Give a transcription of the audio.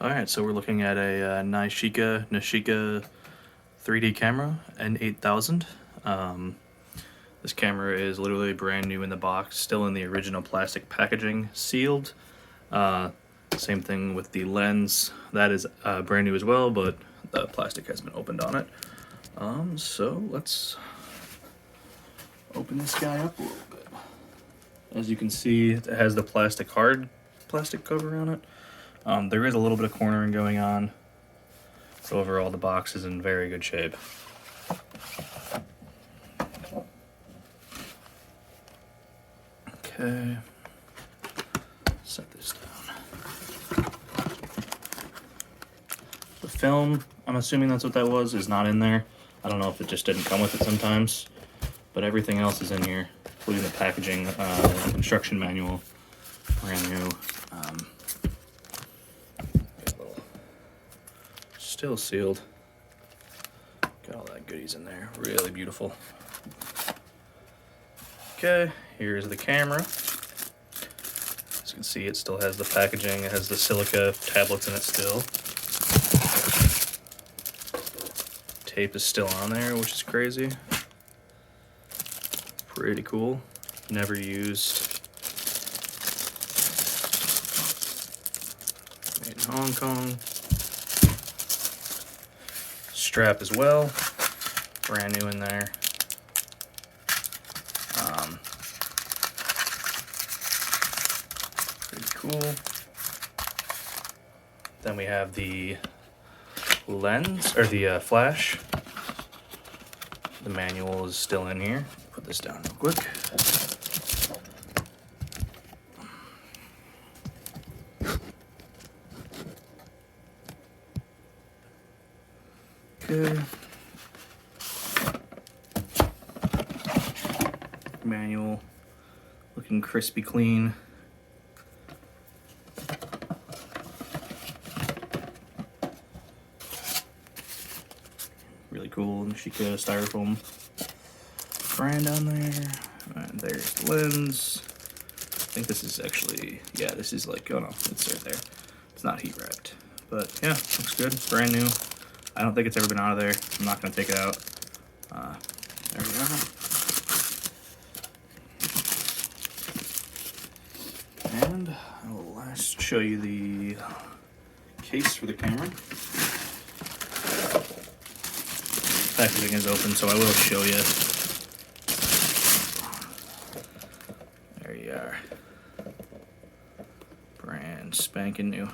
Alright, so we're looking at a Nishika 3D camera, N8000. This camera is literally brand new in the box, still in the original plastic packaging, sealed. Same thing with the lens, that is brand new as well, but the plastic has been opened on it. So let's open this guy up a little bit. As you can see, it has the hard plastic cover on it. There is a little bit of cornering going on, so overall the box is in very good shape. Okay, set this down. The film, I'm assuming that's what that was, is not in there. I don't know if it just didn't come with it sometimes, but everything else is in here, including the packaging, instruction manual, brand new. Still sealed. Got all that goodies in there. Really beautiful. Okay, here's the camera. As you can see, it still has the packaging. It has the silica tablets in it still. Tape is still on there, which is crazy. Pretty cool. Never used. Made in Hong Kong. Strap as well, brand new in there. Pretty cool. Then we have the lens, or the flash. The manual is still in here. Put this down real quick. Okay. Manual, looking crispy clean. Really cool Nishika styrofoam brand on there. And there's the lens. I think this is actually, yeah, this is like, oh no, it's right there. It's not heat wrapped, but yeah, looks good, brand new. I don't think it's ever been out of there. I'm not going to take it out. There we go. And I will last show you the case for the camera. Packaging is open, so I will show you. There you are. Brand spanking new.